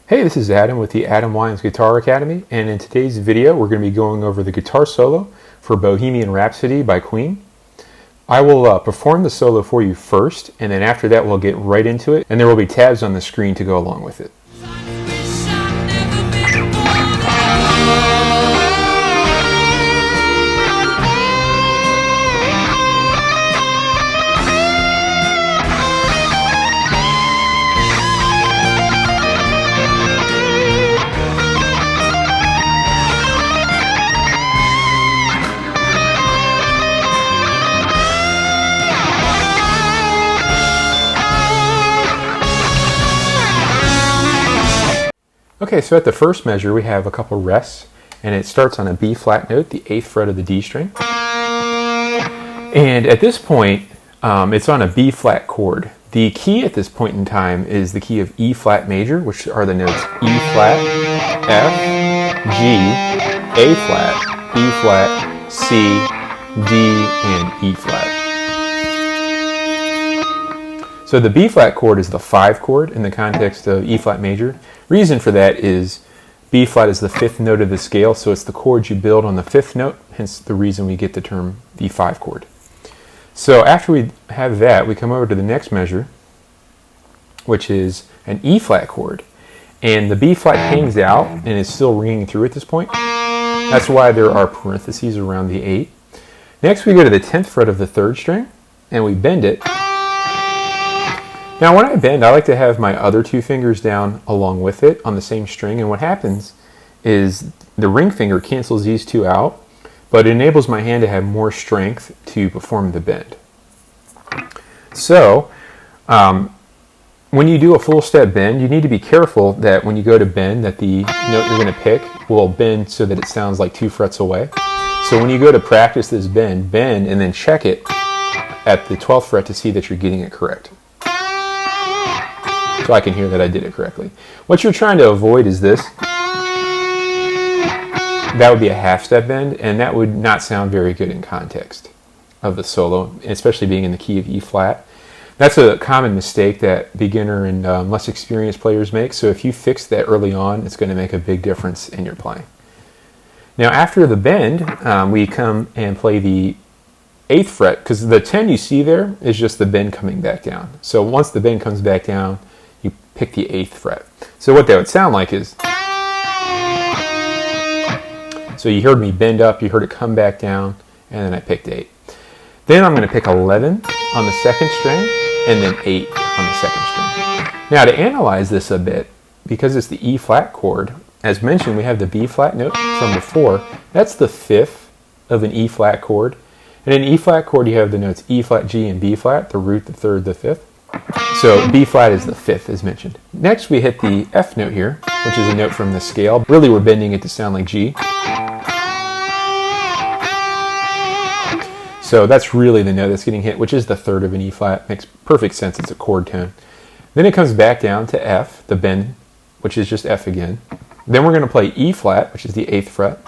Hey, this is Adam with the Adam Wines Guitar Academy, and in today's video we're going to be going over the guitar solo for Bohemian Rhapsody by Queen. I will perform the solo for you first, and then after that we'll get right into it, and there will be tabs on the screen to go along with it. Okay, so at the first measure we have a couple rests, and it starts on a B flat note, the 8th fret of the D string. And at this point, it's on a B flat chord. The key at this point in time is the key of E flat major, which are the notes E flat, F, G, A flat, B flat, C, D, and E flat. So the B flat chord is the 5 chord in the context of E flat major. Reason for that is B flat is the 5th note of the scale, so it's the chord you build on the 5th note, hence the reason we get the term the 5 chord. So after we have that, we come over to the next measure, which is an E flat chord. And the B flat hangs out and is still ringing through at this point. That's why there are parentheses around the 8. Next we go to the 10th fret of the 3rd string, and we bend it. Now when I bend, I like to have my other 2 fingers down along with it on the same string, and what happens is the ring finger cancels these 2 out, but it enables my hand to have more strength to perform the bend. So when you do a full step bend, you need to be careful that when you go to bend that the note you're going to pick will bend so that it sounds like 2 frets away. So when you go to practice this bend and then check it at the 12th fret to see that you're getting it correct. So I can hear that I did it correctly. What you're trying to avoid is this. That would be a half step bend, and that would not sound very good in context of the solo, especially being in the key of E flat. That's a common mistake that beginner and less experienced players make, so if you fix that early on, it's going to make a big difference in your playing. Now after the bend, we come and play the 8th fret, because the 10 you see there is just the bend coming back down. So once the bend comes back down, you pick the 8th fret. So what that would sound like is, so you heard me bend up, you heard it come back down, and then I picked 8. Then I'm going to pick 11 on the 2nd string, and then 8 on the 2nd string. Now to analyze this a bit, because it's the E flat chord, as mentioned we have the B flat note from before. That's the 5th of an E flat chord. And in E flat chord you have the notes E flat, G, and B flat, the root, the 3rd, the 5th. So B flat is the 5th as mentioned. Next we hit the F note here, which is a note from the scale. Really we're bending it to sound like G. So that's really the note that's getting hit, which is the 3rd of an E flat. Makes perfect sense, it's a chord tone. Then it comes back down to F, the bend, which is just F again. Then we're going to play E flat, which is the 8th fret,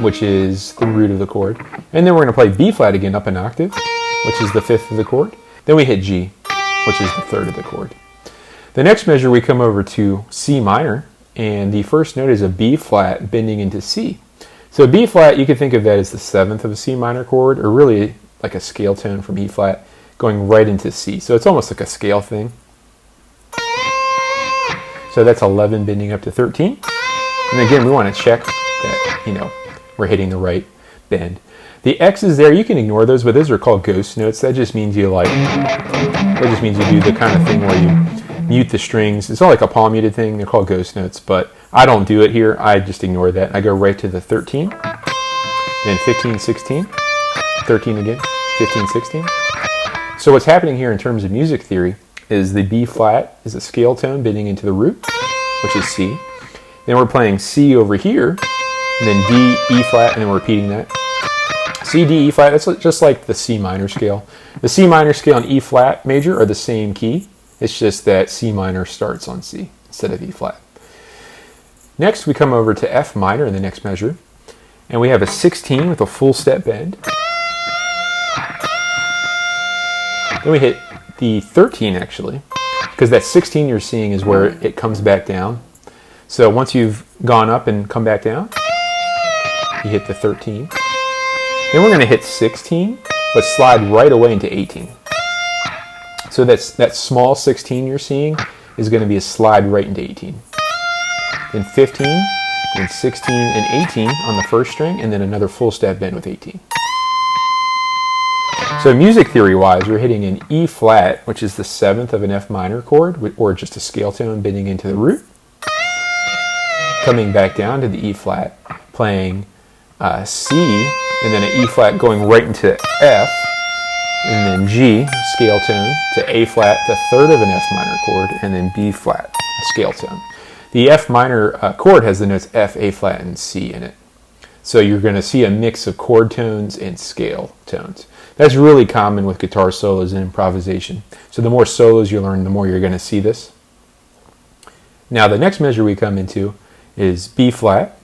which is the root of the chord. And then we're going to play B flat again up an octave, which is the 5th of the chord. Then we hit G, which is the 3rd of the chord. The next measure we come over to C minor, and the first note is a B flat bending into C. So B flat, you can think of that as the 7th of a C minor chord, or really like a scale tone from E flat going right into C. So it's almost like a scale thing. So that's 11 bending up to 13. And again, we want to check that, we're hitting the right bend. The X's there, you can ignore those, but those are called ghost notes. That just means you do the kind of thing where you mute the strings. It's not like a palm muted thing. They're called ghost notes, but I don't do it here. I just ignore that. I go right to the 13, then 15, 16, 13 again, 15, 16. So what's happening here in terms of music theory is the B flat is a scale tone bending into the root, which is C. Then we're playing C over here, and then D, E flat, and then we're repeating that. C, D, E flat, that's just like the C minor scale. The C minor scale and E flat major are the same key. It's just that C minor starts on C instead of E flat. Next we come over to F minor in the next measure, and we have a 16 with a full step bend. Then we hit the 13 actually. because that 16 you're seeing is where it comes back down. So once you've gone up and come back down, you hit the 13. Then we're going to hit 16, but slide right away into 18. So that small 16 you're seeing is going to be a slide right into 18. Then 15, then 16 and 18 on the first string, and then another full step bend with 18. So music theory-wise, we're hitting an E flat, which is the 7th of an F minor chord, or just a scale tone bending into the root. Coming back down to the E flat, playing C, and then an E flat going right into F, and then G, scale tone, to A flat, the 3rd of an F minor chord, and then B flat, a scale tone. The F minor chord has the notes F, A flat, and C in it. So you're going to see a mix of chord tones and scale tones. That's really common with guitar solos and improvisation. So the more solos you learn, the more you're going to see this. Now the next measure we come into is B flat,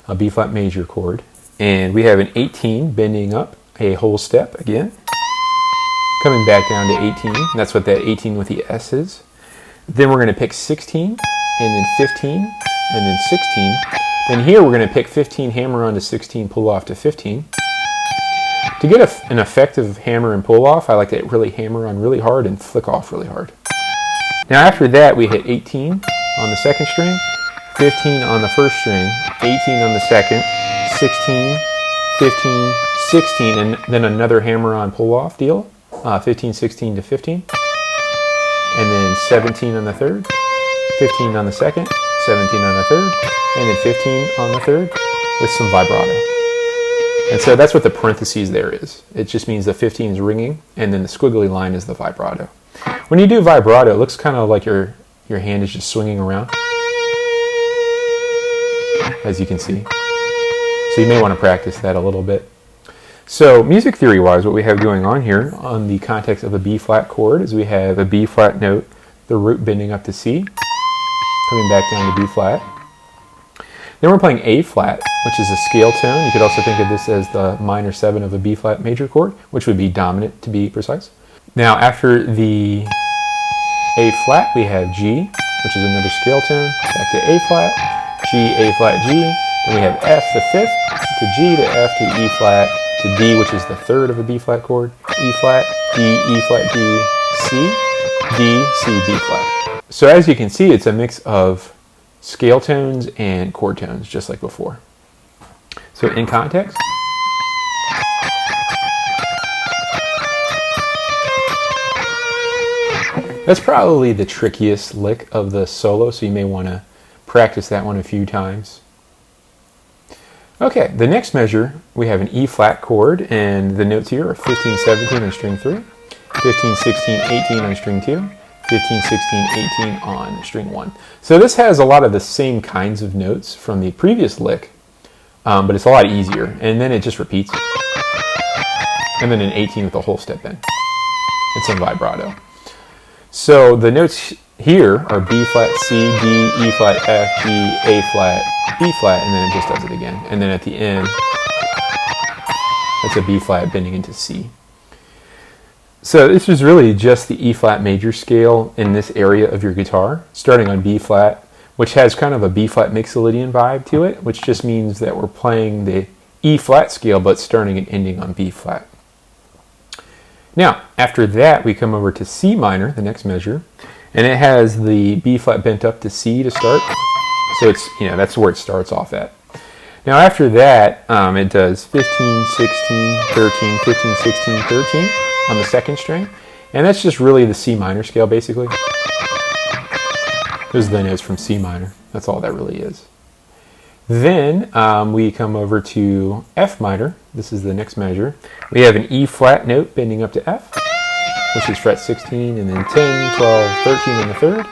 a B flat major chord. And we have an 18 bending up a whole step again. Coming back down to 18. That's what that 18 with the S is. Then we're going to pick 16, and then 15, and then 16. Then here we're going to pick 15, hammer on to 16, pull off to 15. To get an effective hammer and pull off, I like to really hammer on really hard and flick off really hard. Now after that, we hit 18 on the second string, 15 on the first string, 18 on the second, 16, 15, 16, and then another hammer on pull off deal, 15, 16 to 15, and then 17 on the third, 15 on the second, 17 on the third, and then 15 on the third with some vibrato. And so that's what the parentheses there is. It just means the 15 is ringing, and then the squiggly line is the vibrato. When you do vibrato, it looks kind of like your hand is just swinging around, as you can see. So you may want to practice that a little bit. So music theory-wise, what we have going on here on the context of a B flat chord is we have a B flat note, the root bending up to C, coming back down to B flat. Then we're playing A flat, which is a scale tone. You could also think of this as the minor 7 of a B flat major chord, which would be dominant to be precise. Now after the A flat, we have G, which is another scale tone, back to A flat, G, A flat, G. Then we have F, the 5th, to G, to F, to E flat, to D, which is the 3rd of a B flat chord, E flat, D, E flat, D, C, D, C, B flat. So as you can see, it's a mix of scale tones and chord tones, just like before. So in context, that's probably the trickiest lick of the solo, so you may want to practice that one a few times. Okay, the next measure, we have an E flat chord, and the notes here are 15, 17 on string 3, 15, 16, 18 on string 2, 15, 16, 18 on string 1. So this has a lot of the same kinds of notes from the previous lick, but it's a lot easier, and then it just repeats. And then an 18 with a whole step bend and some vibrato. So the notes here are B flat, C, D, E flat, F, G, A flat, B flat, and then it just does it again. And then at the end, it's a B flat bending into C. So this is really just the E flat major scale in this area of your guitar, starting on B flat, which has kind of a B flat mixolydian vibe to it, which just means that we're playing the E flat scale, but starting and ending on B flat. Now, after that, we come over to C minor, the next measure, and it has the B flat bent up to C to start. So it's, that's where it starts off at. Now after that, it does 15, 16, 13, 15, 16, 13 on the second string. And that's just really the C minor scale, basically. Those are the notes from C minor. That's all that really is. Then we come over to F minor. This is the next measure. We have an E flat note bending up to F, which is fret 16, and then 10, 12, 13 on the third,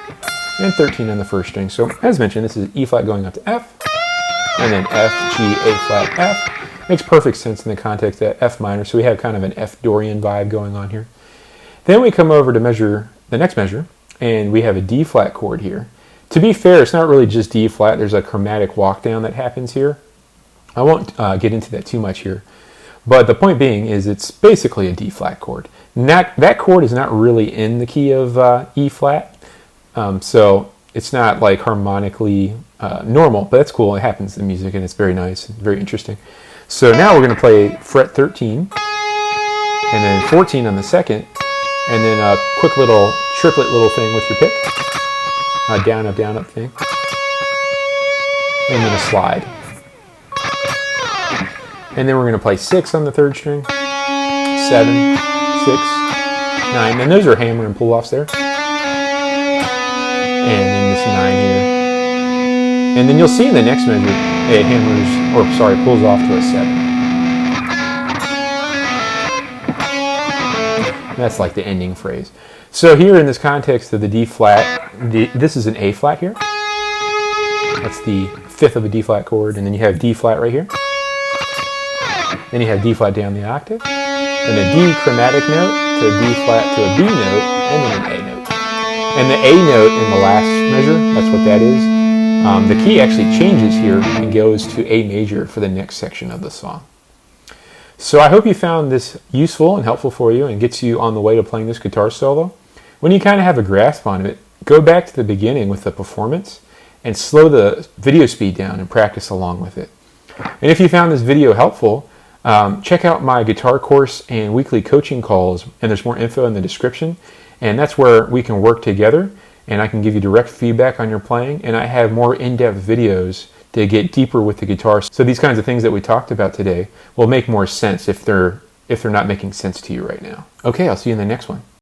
and 13 on the first string. So as mentioned, this is E flat going up to F, and then F, G, A flat, F. Makes perfect sense in the context of F minor, so we have kind of an F Dorian vibe going on here. Then we come over to measure the next measure, and we have a D flat chord here. To be fair, it's not really just D flat. There's a chromatic walk down that happens here. I won't get into that too much here. But the point being is it's basically a D flat chord. That chord is not really in the key of E flat, So it's not like harmonically normal, but that's cool. It happens in music, and it's very nice and very interesting. So now we're going to play fret 13, and then 14 on the second, and then a quick little triplet little thing with your pick. Down, up thing. And then a slide. And then we're going to play 6 on the third string, 7, 6, 9. And those are hammer and pull-offs there. And then this 9 here. And then you'll see in the next measure, it pulls off to a 7. That's like the ending phrase. So here in this context of the D flat, this is an A flat here. That's the 5th of a D flat chord, and then you have D flat right here. Then you have D flat down the octave, then a D chromatic note to a D flat to a B note, and then an A note. And the A note in the last measure, that's what that is. The key actually changes here and goes to A major for the next section of the song. So I hope you found this useful and helpful for you and gets you on the way to playing this guitar solo. When you kind of have a grasp on it, go back to the beginning with the performance and slow the video speed down and practice along with it. And if you found this video helpful, check out my guitar course and weekly coaching calls, and there's more info in the description. And that's where we can work together, and I can give you direct feedback on your playing, and I have more in-depth videos to get deeper with the guitar. So these kinds of things that we talked about today will make more sense if they're not making sense to you right now. Okay, I'll see you in the next one.